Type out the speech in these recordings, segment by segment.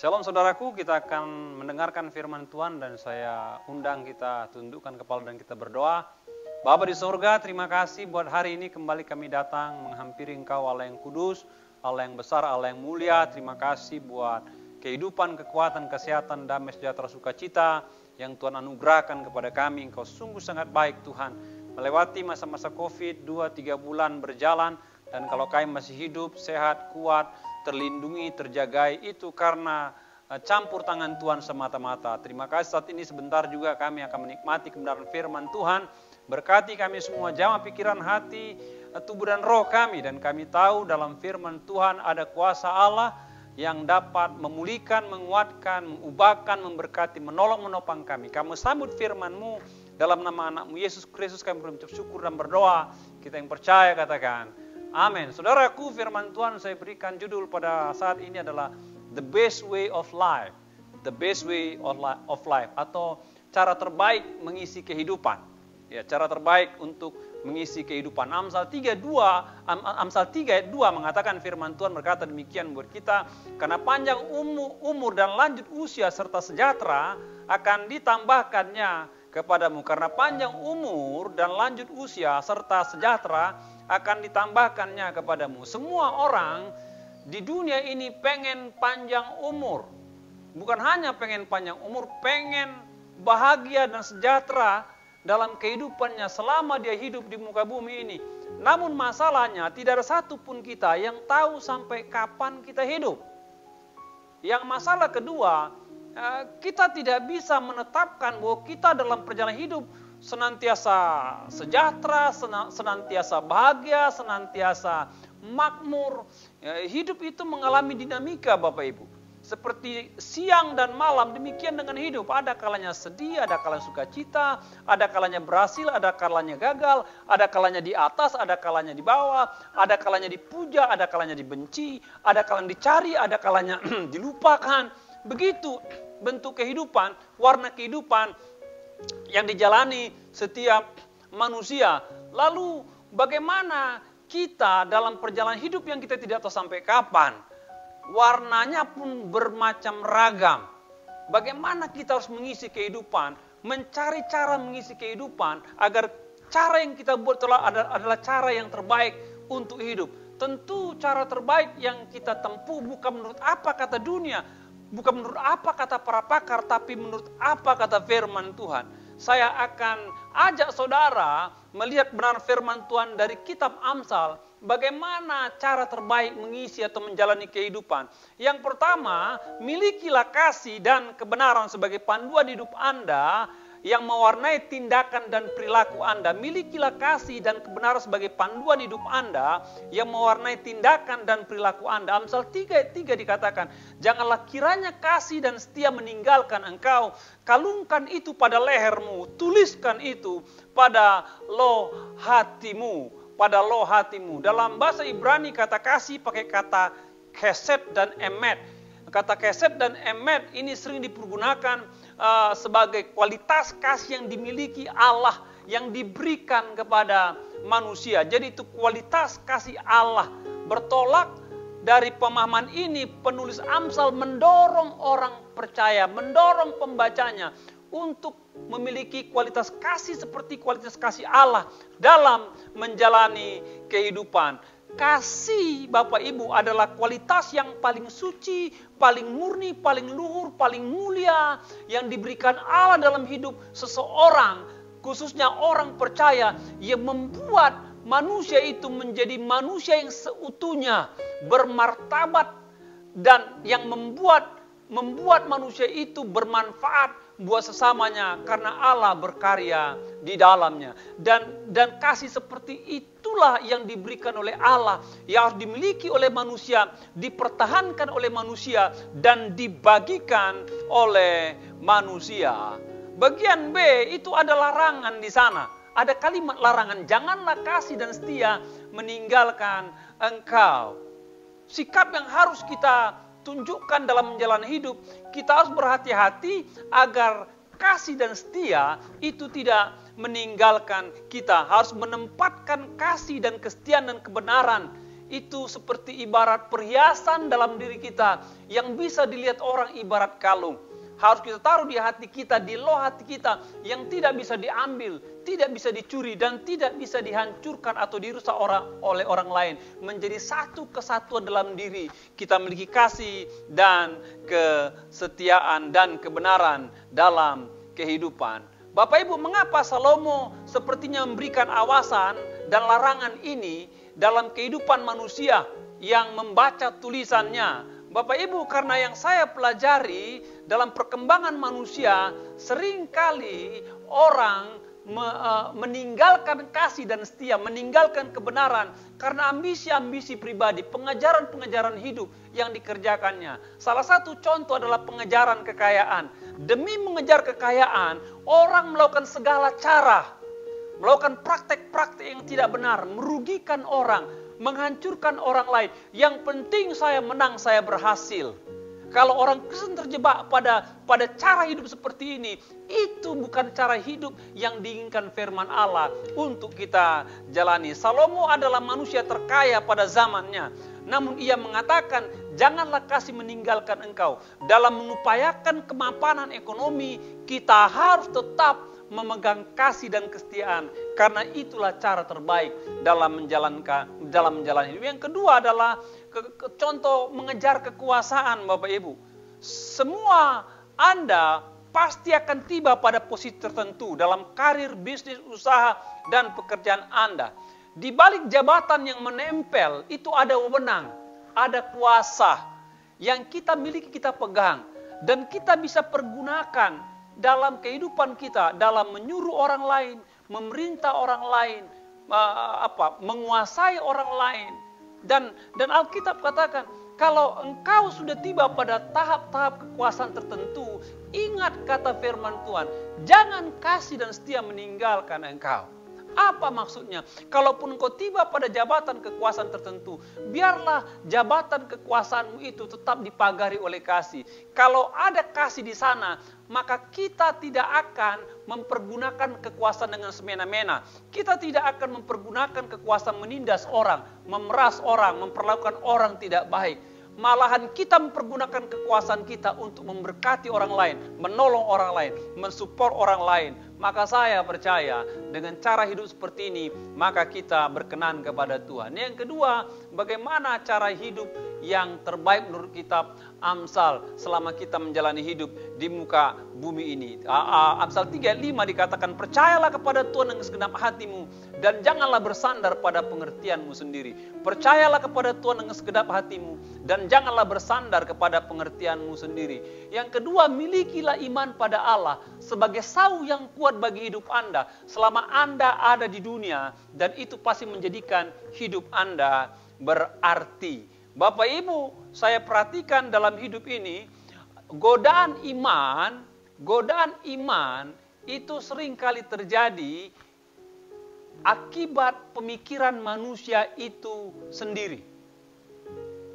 Shalom saudaraku, kita akan mendengarkan firman Tuhan dan saya undang kita tundukkan kepala dan kita berdoa. Bapa di surga, terima kasih buat hari ini kembali kami datang menghampiri Engkau Allah yang kudus, Allah yang besar, Allah yang mulia. Terima kasih buat kehidupan, kekuatan, kesehatan, damai, sejahtera, sukacita yang Tuhan anugerahkan kepada kami. Engkau sungguh sangat baik Tuhan. Melewati masa-masa COVID 2-3 bulan berjalan dan kalau kami masih hidup, sehat, kuat, terlindungi, terjagai, itu karena campur tangan Tuhan semata-mata. Terima kasih saat ini sebentar juga kami akan menikmati kebenaran firman Tuhan. Berkati kami semua, jamah pikiran, hati, tubuh dan roh kami. Dan kami tahu dalam firman Tuhan ada kuasa Allah yang dapat memulihkan, menguatkan, mengubahkan, memberkati, menolong, menopang kami. Kamu sambut firman-Mu dalam nama anak-Mu Yesus Kristus kami mengucap syukur dan berdoa. Kita yang percaya katakan amin. Saudaraku, firman Tuhan saya berikan judul pada saat ini adalah The Best Way of Life. The Best Way of Life atau cara terbaik mengisi kehidupan. Ya, cara terbaik untuk mengisi kehidupan. Amsal 3 ayat 2 mengatakan firman Tuhan berkata demikian buat kita, karena panjang umur dan lanjut usia serta sejahtera akan ditambahkannya kepadamu. Karena panjang umur dan lanjut usia serta sejahtera akan ditambahkannya kepadamu. Semua orang di dunia ini pengen panjang umur. Bukan hanya pengen panjang umur, pengen bahagia dan sejahtera dalam kehidupannya selama dia hidup di muka bumi ini. Namun masalahnya tidak ada satupun kita yang tahu sampai kapan kita hidup. Yang masalah kedua, kita tidak bisa menetapkan bahwa kita dalam perjalanan hidup senantiasa sejahtera, senantiasa bahagia, senantiasa makmur. Hidup itu mengalami dinamika Bapak Ibu. Seperti siang dan malam, demikian dengan hidup. Ada kalanya sedih, ada kalanya sukacita, ada kalanya berhasil, ada kalanya gagal, ada kalanya di atas, ada kalanya di bawah, ada kalanya dipuja, ada kalanya dibenci, ada kalanya dicari, ada kalanya dilupakan. Begitu bentuk kehidupan, warna kehidupan yang dijalani setiap manusia. Lalu bagaimana kita dalam perjalanan hidup yang kita tidak tahu sampai kapan? Warnanya pun bermacam ragam. Bagaimana kita harus mengisi kehidupan, mencari cara mengisi kehidupan agar cara yang kita buat adalah cara yang terbaik untuk hidup. Tentu cara terbaik yang kita tempuh bukan menurut apa kata dunia, bukan menurut apa kata para pakar, tapi menurut apa kata firman Tuhan. Saya akan ajak saudara melihat benar firman Tuhan dari kitab Amsal. Bagaimana cara terbaik mengisi atau menjalani kehidupan. Yang pertama, milikilah kasih dan kebenaran sebagai panduan hidup Anda yang mewarnai tindakan dan perilaku Anda. Milikilah kasih dan kebenaran sebagai panduan hidup Anda yang mewarnai tindakan dan perilaku Anda. Amsal 3 dikatakan, janganlah kiranya kasih dan setia meninggalkan engkau. Kalungkan itu pada lehermu, tuliskan itu pada loh hatimu. Pada loh hatimu. Dalam bahasa Ibrani kata kasih pakai kata keset dan emet. Kata keset dan emet ini sering dipergunakan sebagai kualitas kasih yang dimiliki Allah yang diberikan kepada manusia. Jadi itu kualitas kasih Allah. Bertolak dari pemahaman ini, penulis Amsal mendorong orang percaya, mendorong pembacanya untuk memiliki kualitas kasih seperti kualitas kasih Allah dalam menjalani kehidupan. Kasih Bapak Ibu adalah kualitas yang paling suci, paling murni, paling luhur, paling mulia yang diberikan Allah dalam hidup seseorang, khususnya orang percaya, yang membuat manusia itu menjadi manusia yang seutuhnya, bermartabat, dan yang membuat manusia itu bermanfaat buat sesamanya karena Allah berkarya di dalamnya. Dan kasih seperti itulah yang diberikan oleh Allah, yang harus dimiliki oleh manusia, dipertahankan oleh manusia, dan dibagikan oleh manusia. Bagian B itu ada larangan di sana. Ada kalimat larangan, janganlah kasih dan setia meninggalkan engkau. Sikap yang harus kita tunjukkan dalam menjalani hidup, kita harus berhati-hati agar kasih dan setia itu tidak meninggalkan kita. Harus menempatkan kasih dan kesetiaan dan kebenaran itu seperti ibarat perhiasan dalam diri kita yang bisa dilihat orang ibarat kalung. Harus kita taruh di hati kita, di loh hati kita yang tidak bisa diambil, tidak bisa dicuri dan tidak bisa dihancurkan atau dirusak oleh orang lain. Menjadi satu kesatuan dalam diri. Kita memiliki kasih dan kesetiaan dan kebenaran dalam kehidupan. Bapak Ibu, mengapa Salomo sepertinya memberikan awasan dan larangan ini dalam kehidupan manusia yang membaca tulisannya? Bapak Ibu, karena yang saya pelajari dalam perkembangan manusia, seringkali orang meninggalkan kasih dan setia, meninggalkan kebenaran karena ambisi-ambisi pribadi, pengejaran-pengejaran hidup yang dikerjakannya. Salah satu contoh adalah pengejaran kekayaan. Demi mengejar kekayaan, orang melakukan segala cara, melakukan praktek-praktek yang tidak benar, merugikan orang, menghancurkan orang lain. Yang penting saya menang, saya berhasil. Kalau orang Kristen terjebak pada cara hidup seperti ini, itu bukan cara hidup yang diinginkan firman Allah untuk kita jalani. Salomo adalah manusia terkaya pada zamannya. Namun ia mengatakan, janganlah kasih meninggalkan engkau. Dalam mengupayakan kemapanan ekonomi, kita harus tetap memegang kasih dan kesetiaan. Karena itulah cara terbaik dalam menjalani hidup. Yang kedua adalah contoh mengejar kekuasaan, Bapak Ibu. Semua Anda pasti akan tiba pada posisi tertentu dalam karir, bisnis, usaha, dan pekerjaan Anda. Di balik jabatan yang menempel itu ada wewenang, ada kuasa yang kita miliki, kita pegang, dan kita bisa pergunakan dalam kehidupan kita, dalam menyuruh orang lain, memerintah orang lain, menguasai orang lain. Dan Alkitab katakan, kalau engkau sudah tiba pada tahap-tahap kekuasaan tertentu, ingat kata firman Tuhan, jangan kasih dan setia meninggalkan engkau. Apa maksudnya? Kalaupun engkau tiba pada jabatan kekuasaan tertentu, biarlah jabatan kekuasaanmu itu tetap dipagari oleh kasih. Kalau ada kasih di sana, maka kita tidak akan mempergunakan kekuasaan dengan semena-mena. Kita tidak akan mempergunakan kekuasaan menindas orang, memeras orang, memperlakukan orang tidak baik. Malahan kita mempergunakan kekuasaan kita untuk memberkati orang lain, menolong orang lain, mensupport orang lain. Maka saya percaya dengan cara hidup seperti ini, maka kita berkenan kepada Tuhan. Yang kedua, bagaimana cara hidup yang terbaik menurut kitab Amsal selama kita menjalani hidup di muka bumi ini. Amsal 3:5 dikatakan, percayalah kepada Tuhan dengan segenap hatimu dan janganlah bersandar pada pengertianmu sendiri. Percayalah kepada Tuhan dengan segenap hatimu dan janganlah bersandar kepada pengertianmu sendiri. Yang kedua, milikilah iman pada Allah sebagai sauh yang kuat bagi hidup Anda selama Anda ada di dunia, dan itu pasti menjadikan hidup Anda berarti. Bapak Ibu, saya perhatikan dalam hidup ini, godaan iman itu seringkali terjadi akibat pemikiran manusia itu sendiri.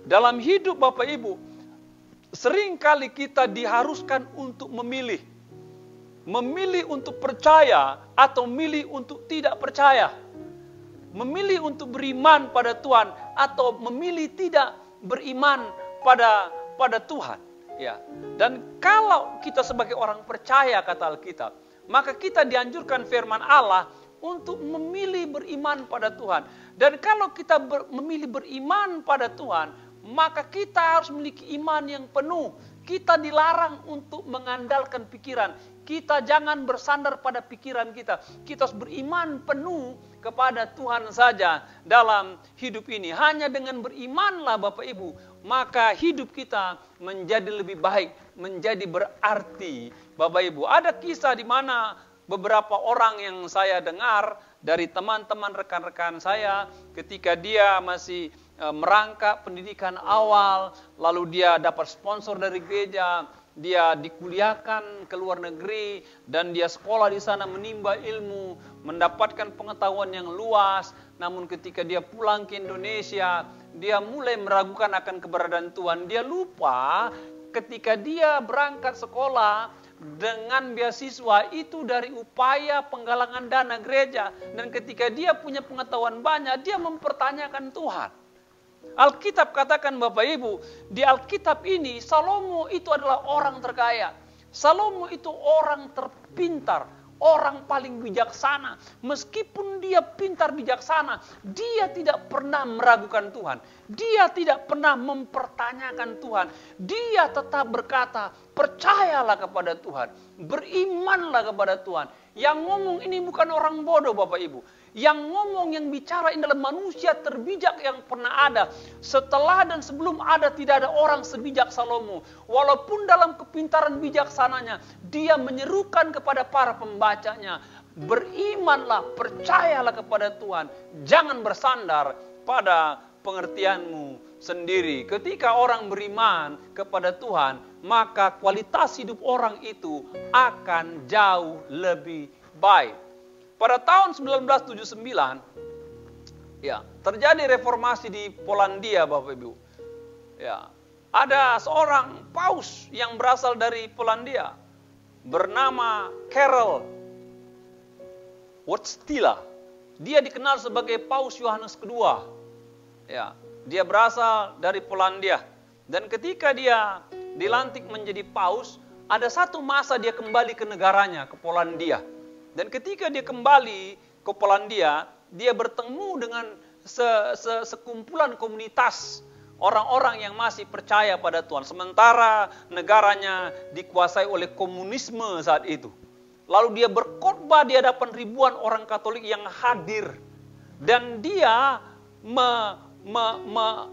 Dalam hidup Bapak Ibu, seringkali kita diharuskan untuk memilih. Memilih untuk percaya atau memilih untuk tidak percaya. Memilih untuk beriman pada Tuhan atau memilih tidak beriman pada Tuhan. Ya. Dan kalau kita sebagai orang percaya, kata Alkitab, maka kita dianjurkan firman Allah untuk memilih beriman pada Tuhan. Dan kalau kita memilih beriman pada Tuhan, maka kita harus memiliki iman yang penuh. Kita dilarang untuk mengandalkan pikiran. Kita jangan bersandar pada pikiran kita. Kita harus beriman penuh kepada Tuhan saja dalam hidup ini. Hanya dengan berimanlah Bapak Ibu, maka hidup kita menjadi lebih baik, menjadi berarti. Bapak Ibu, ada kisah di mana beberapa orang yang saya dengar dari teman-teman rekan-rekan saya ketika dia masih merangkak pendidikan awal, lalu dia dapat sponsor dari gereja, dia dikuliahkan ke luar negeri, dan dia sekolah di sana menimba ilmu, mendapatkan pengetahuan yang luas. Namun ketika dia pulang ke Indonesia, dia mulai meragukan akan keberadaan Tuhan. Dia lupa ketika dia berangkat sekolah dengan beasiswa itu dari upaya penggalangan dana gereja. Dan ketika dia punya pengetahuan banyak, dia mempertanyakan Tuhan. Alkitab katakan Bapak Ibu, di Alkitab ini Salomo itu adalah orang terkaya. Salomo itu orang terpintar, orang paling bijaksana. Meskipun dia pintar bijaksana, dia tidak pernah meragukan Tuhan. Dia tidak pernah mempertanyakan Tuhan. Dia tetap berkata, percayalah kepada Tuhan. Berimanlah kepada Tuhan. Yang ngomong ini bukan orang bodoh Bapak Ibu. Yang ngomong, yang bicara ini adalah manusia terbijak yang pernah ada. Setelah dan sebelum ada, tidak ada orang sebijak Salomo. Walaupun dalam kepintaran bijaksananya, dia menyerukan kepada para pembacanya, berimanlah, percayalah kepada Tuhan. Jangan bersandar pada pengertianmu sendiri. Ketika orang beriman kepada Tuhan, maka kualitas hidup orang itu akan jauh lebih baik. Pada tahun 1979, ya, terjadi reformasi di Polandia, Bapak Ibu. Ya, ada seorang paus yang berasal dari Polandia, bernama Karol Wojtyla. Dia dikenal sebagai Paus Yohanes kedua. Ya, dia berasal dari Polandia. Dan ketika dia dilantik menjadi paus, ada satu masa dia kembali ke negaranya, ke Polandia. Dan ketika dia kembali ke Polandia, dia bertemu dengan sekumpulan komunitas orang-orang yang masih percaya pada Tuhan. Sementara negaranya dikuasai oleh komunisme saat itu. Lalu dia berkhotbah di hadapan ribuan orang Katolik yang hadir. Dan dia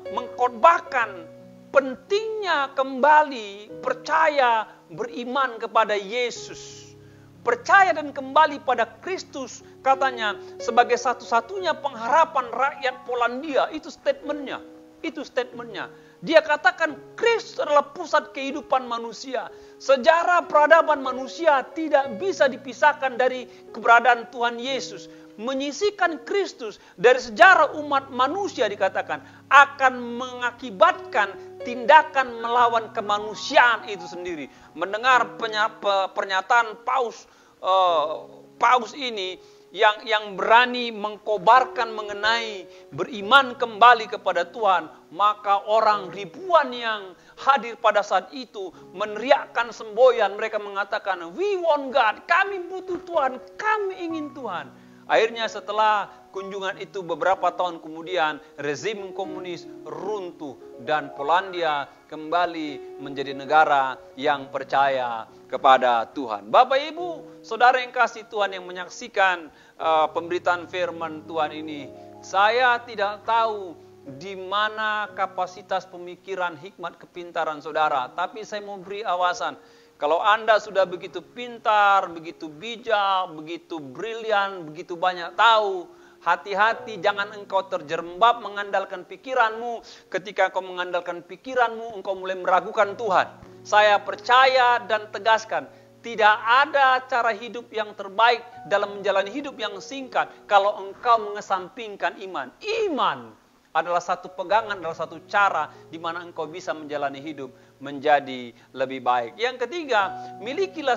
mengkhotbahkan pentingnya kembali percaya, beriman kepada Yesus. Percaya dan kembali pada Kristus, katanya, sebagai satu-satunya pengharapan rakyat Polandia. Itu statementnya. Dia katakan Kristus adalah pusat kehidupan manusia. Sejarah peradaban manusia tidak bisa dipisahkan dari keberadaan Tuhan Yesus. Menyisihkan Kristus dari sejarah umat manusia, dikatakan, akan mengakibatkan tindakan melawan kemanusiaan itu sendiri. Mendengar pernyataan paus ini yang berani mengkobarkan mengenai beriman kembali kepada Tuhan, maka orang ribuan yang hadir pada saat itu meneriakkan semboyan. Mereka mengatakan, we want God, kami butuh Tuhan, kami ingin Tuhan. Akhirnya setelah kunjungan itu beberapa tahun kemudian, rezim komunis runtuh dan Polandia kembali menjadi negara yang percaya kepada Tuhan. Bapak Ibu, saudara yang kasih Tuhan yang menyaksikan pemberitaan firman Tuhan ini, saya tidak tahu di mana kapasitas pemikiran, hikmat, kepintaran saudara, tapi saya mau beri awasan. Kalau Anda sudah begitu pintar, begitu bijak, begitu brilian, begitu banyak tahu, hati-hati jangan engkau terjerembab mengandalkan pikiranmu. Ketika engkau mengandalkan pikiranmu, engkau mulai meragukan Tuhan. Saya percaya dan tegaskan, tidak ada cara hidup yang terbaik dalam menjalani hidup yang singkat kalau engkau mengesampingkan iman. Iman adalah satu pegangan, adalah satu cara di mana engkau bisa menjalani hidup menjadi lebih baik. Yang ketiga, milikilah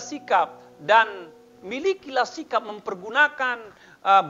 sikap mempergunakan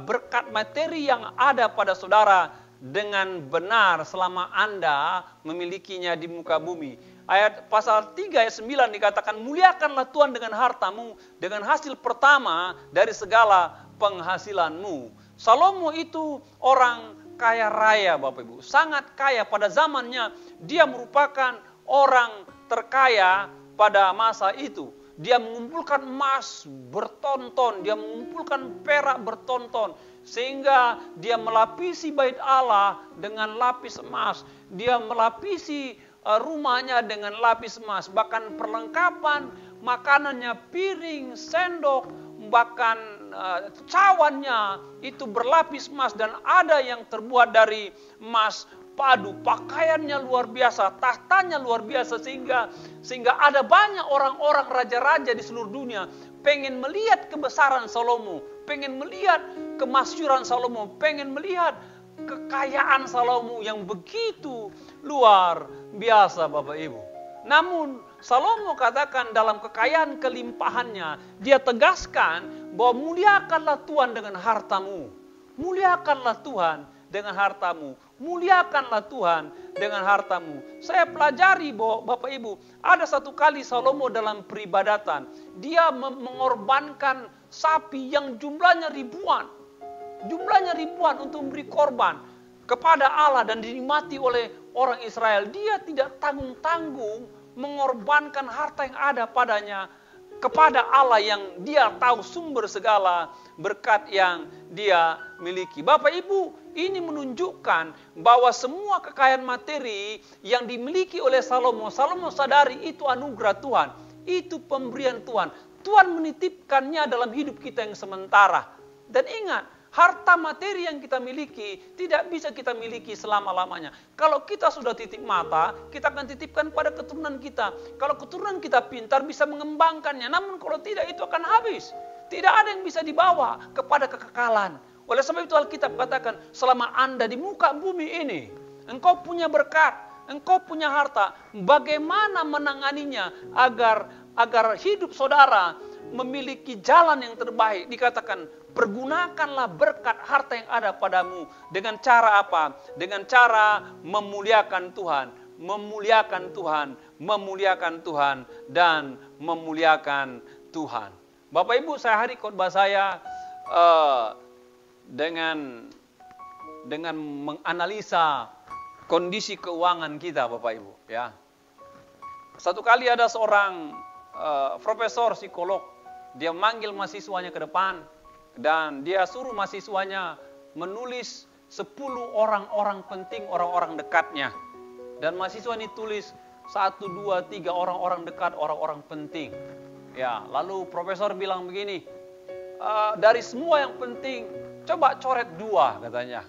berkat materi yang ada pada saudara dengan benar selama Anda memilikinya di muka bumi. Ayat pasal 3 ayat 9 dikatakan, muliakanlah Tuhan dengan hartamu, dengan hasil pertama dari segala penghasilanmu. Salomo itu orang kaya raya, Bapak Ibu, sangat kaya pada zamannya. Dia merupakan orang terkaya pada masa itu. Dia mengumpulkan emas bertonton, dia mengumpulkan perak bertonton, sehingga dia melapisi bait Allah dengan lapis emas. Dia melapisi rumahnya dengan lapis emas. Bahkan perlengkapan makanannya, piring, sendok, bahkan cawannya itu berlapis emas, dan ada yang terbuat dari emas padu. Pakaiannya luar biasa, tahtanya luar biasa, sehingga ada banyak orang-orang raja-raja di seluruh dunia pengen melihat kebesaran Salomo, pengen melihat kemasyhuran Salomo, pengen melihat kekayaan Salomo yang begitu luar biasa, Bapak Ibu. Namun Salomo katakan dalam kekayaan kelimpahannya, dia tegaskan bahwa muliakanlah Tuhan dengan hartamu. Muliakanlah Tuhan dengan hartamu. Muliakanlah Tuhan dengan hartamu. Saya pelajari bahwa Bapak Ibu, ada satu kali Salomo dalam peribadatan, dia mengorbankan sapi yang jumlahnya ribuan. Jumlahnya ribuan untuk memberi korban kepada Allah dan dinikmati oleh orang Israel. Dia tidak tanggung-tanggung mengorbankan harta yang ada padanya kepada Allah yang dia tahu sumber segala berkat yang dia miliki. Bapak Ibu, ini menunjukkan bahwa semua kekayaan materi yang dimiliki oleh Salomo sadari itu anugerah Tuhan, itu pemberian Tuhan. Tuhan menitipkannya dalam hidup kita yang sementara. Dan ingat, harta materi yang kita miliki tidak bisa kita miliki selama-lamanya. Kalau kita sudah titik mata, kita akan titipkan pada keturunan kita. Kalau keturunan kita pintar, bisa mengembangkannya. Namun kalau tidak, itu akan habis. Tidak ada yang bisa dibawa kepada kekekalan. Oleh sebab itu Alkitab katakan, selama Anda di muka bumi ini, engkau punya berkat, engkau punya harta, bagaimana menanganinya agar hidup saudara memiliki jalan yang terbaik. Dikatakan, pergunakanlah berkat harta yang ada padamu. Dengan cara apa? Dengan cara memuliakan Tuhan. Memuliakan Tuhan. Memuliakan Tuhan. Dan memuliakan Tuhan. Bapak Ibu, saya hari khotbah saya dengan menganalisa kondisi keuangan kita, Bapak Ibu. Ya. Satu kali ada seorang profesor psikolog. Dia manggil mahasiswanya ke depan. Dan dia suruh mahasiswanya menulis 10 orang-orang penting, orang-orang dekatnya. Dan mahasiswa ini tulis 1, 2, 3 orang-orang dekat, orang-orang penting. Ya, lalu profesor bilang begini, dari semua yang penting, coba coret 2 katanya.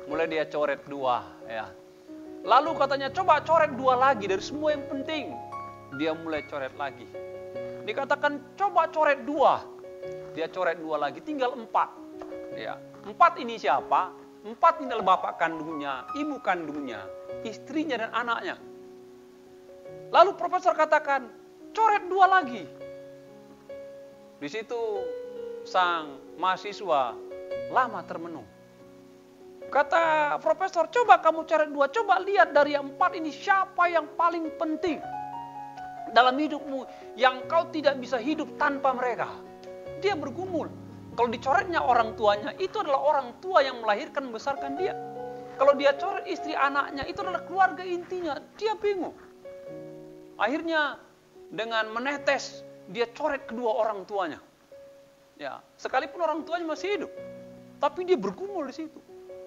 Mulai dia coret 2. Ya. Lalu katanya, coba coret 2 lagi dari semua yang penting. Dia mulai coret lagi. Dikatakan, coba coret 2. Dia coret 2 lagi, tinggal 4. Ya. 4 ini siapa? 4 ini adalah bapak kandungnya, ibu kandungnya, istrinya dan anaknya. Lalu profesor katakan, coret 2 lagi. Di situ sang mahasiswa lama termenung. Kata profesor, coba kamu coret 2, coba lihat dari yang 4 ini siapa yang paling penting dalam hidupmu yang kau tidak bisa hidup tanpa mereka. Dia bergumul. Kalau dicoretnya orang tuanya, itu adalah orang tua yang melahirkan membesarkan dia. Kalau dia coret istri anaknya, itu adalah keluarga intinya. Dia bingung. Akhirnya dengan menetes, dia coret kedua orang tuanya. Ya, sekalipun orang tuanya masih hidup, tapi dia bergumul di situ.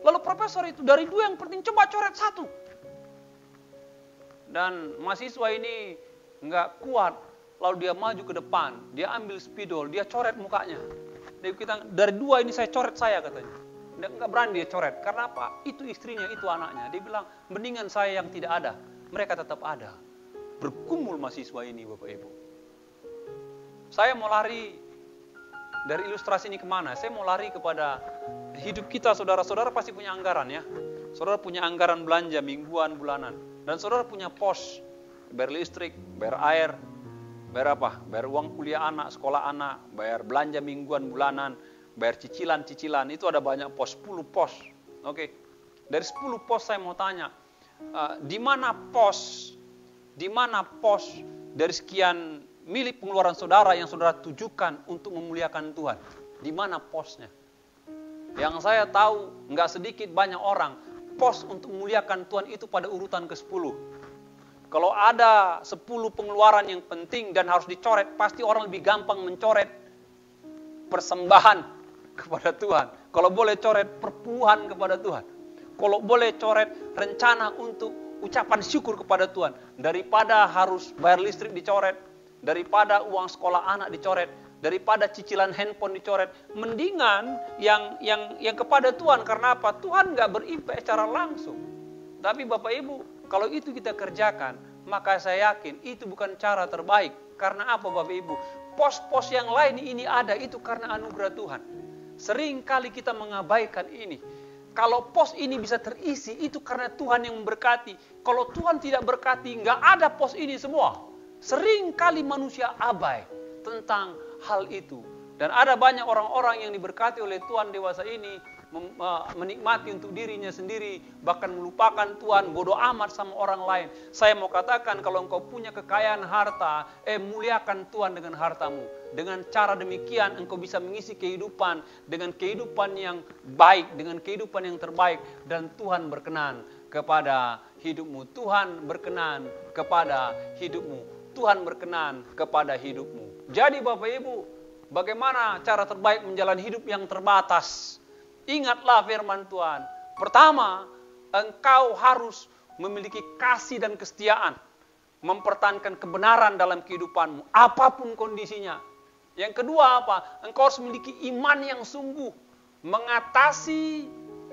Lalu profesor itu, dari 2 yang penting, coba coret 1. Dan mahasiswa ini nggak kuat. Lalu dia maju ke depan, dia ambil spidol, dia coret mukanya. Dari 2 ini saya coret saya katanya. Dia nggak berani dia coret, karena apa? Itu istrinya, itu anaknya. Dia bilang, mendingan saya yang tidak ada, mereka tetap ada. Bergumul mahasiswa ini, Bapak Ibu. Saya mau lari dari ilustrasi ini kemana? Saya mau lari kepada hidup kita, saudara-saudara pasti punya anggaran ya. Saudara punya anggaran belanja mingguan, bulanan. Dan saudara punya pos, bayar listrik, bayar air, bayar apa? Bayar uang kuliah anak, sekolah anak, bayar belanja mingguan, bulanan, bayar cicilan-cicilan. Itu ada banyak pos, 10 pos. Oke. Dari 10 pos saya mau tanya, di mana pos dari sekian milik pengeluaran saudara yang saudara tujukan untuk memuliakan Tuhan? Di mana posnya? Yang saya tahu, nggak sedikit banyak orang, pos untuk memuliakan Tuhan itu pada urutan ke-10. Kalau ada 10 pengeluaran yang penting dan harus dicoret, pasti orang lebih gampang mencoret persembahan kepada Tuhan. Kalau boleh coret perpuluhan kepada Tuhan. Kalau boleh coret rencana untuk ucapan syukur kepada Tuhan. Daripada harus bayar listrik dicoret, daripada uang sekolah anak dicoret, daripada cicilan handphone dicoret. Mendingan yang kepada Tuhan. Karena apa? Tuhan nggak berimpact secara langsung. Tapi Bapak Ibu, kalau itu kita kerjakan, maka saya yakin itu bukan cara terbaik. Karena apa Bapak Ibu? Pos-pos yang lain ini ada, itu karena anugerah Tuhan. Sering kali kita mengabaikan ini. Kalau pos ini bisa terisi, itu karena Tuhan yang memberkati. Kalau Tuhan tidak berkati, nggak ada pos ini semua. Sering kali manusia abai tentang hal itu. Dan ada banyak orang-orang yang diberkati oleh Tuhan dewasa ini, menikmati untuk dirinya sendiri, bahkan melupakan Tuhan, bodoh amat sama orang lain. Saya mau katakan, kalau engkau punya kekayaan harta, muliakan Tuhan dengan hartamu. Dengan cara demikian engkau bisa mengisi kehidupan dengan kehidupan yang baik, dengan kehidupan yang terbaik, dan Tuhan berkenan kepada hidupmu. Tuhan berkenan kepada hidupmu. Tuhan berkenan kepada hidupmu. Jadi Bapak Ibu, bagaimana cara terbaik menjalani hidup yang terbatas? Ingatlah firman Tuhan. Pertama, engkau harus memiliki kasih dan kesetiaan. Mempertahankan kebenaran dalam kehidupanmu, apapun kondisinya. Yang kedua apa? Engkau harus memiliki iman yang sungguh. Mengatasi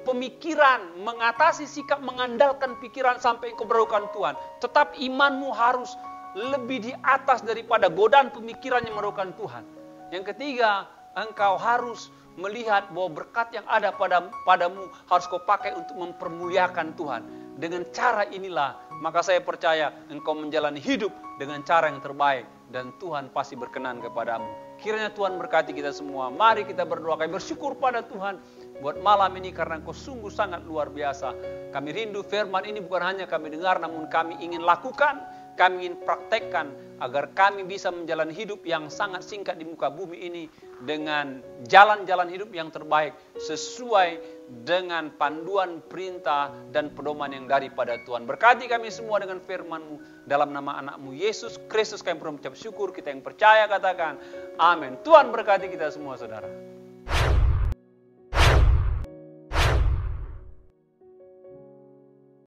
pemikiran, mengatasi sikap mengandalkan pikiran sampai engkau berdoakan Tuhan. Tetap imanmu harus lebih di atas daripada godaan pemikiran yang merupakan Tuhan. Yang ketiga, engkau harus melihat bahwa berkat yang ada padamu harus kau pakai untuk mempermuliakan Tuhan. Dengan cara inilah, maka saya percaya engkau menjalani hidup dengan cara yang terbaik dan Tuhan pasti berkenan kepadamu. Kiranya Tuhan berkati kita semua. Mari kita berdoa, kami bersyukur pada Tuhan buat malam ini karena Engkau sungguh sangat luar biasa. Kami rindu firman ini bukan hanya kami dengar, namun kami ingin lakukan, kami ingin praktekkan agar kami bisa menjalani hidup yang sangat singkat di muka bumi ini dengan jalan-jalan hidup yang terbaik sesuai dengan panduan perintah dan pedoman yang daripada Tuhan. Berkati kami semua dengan firman-Mu dalam nama anak-Mu Yesus Kristus. Kami mengucap syukur, kita yang percaya katakan amin. Tuhan berkati kita semua saudara.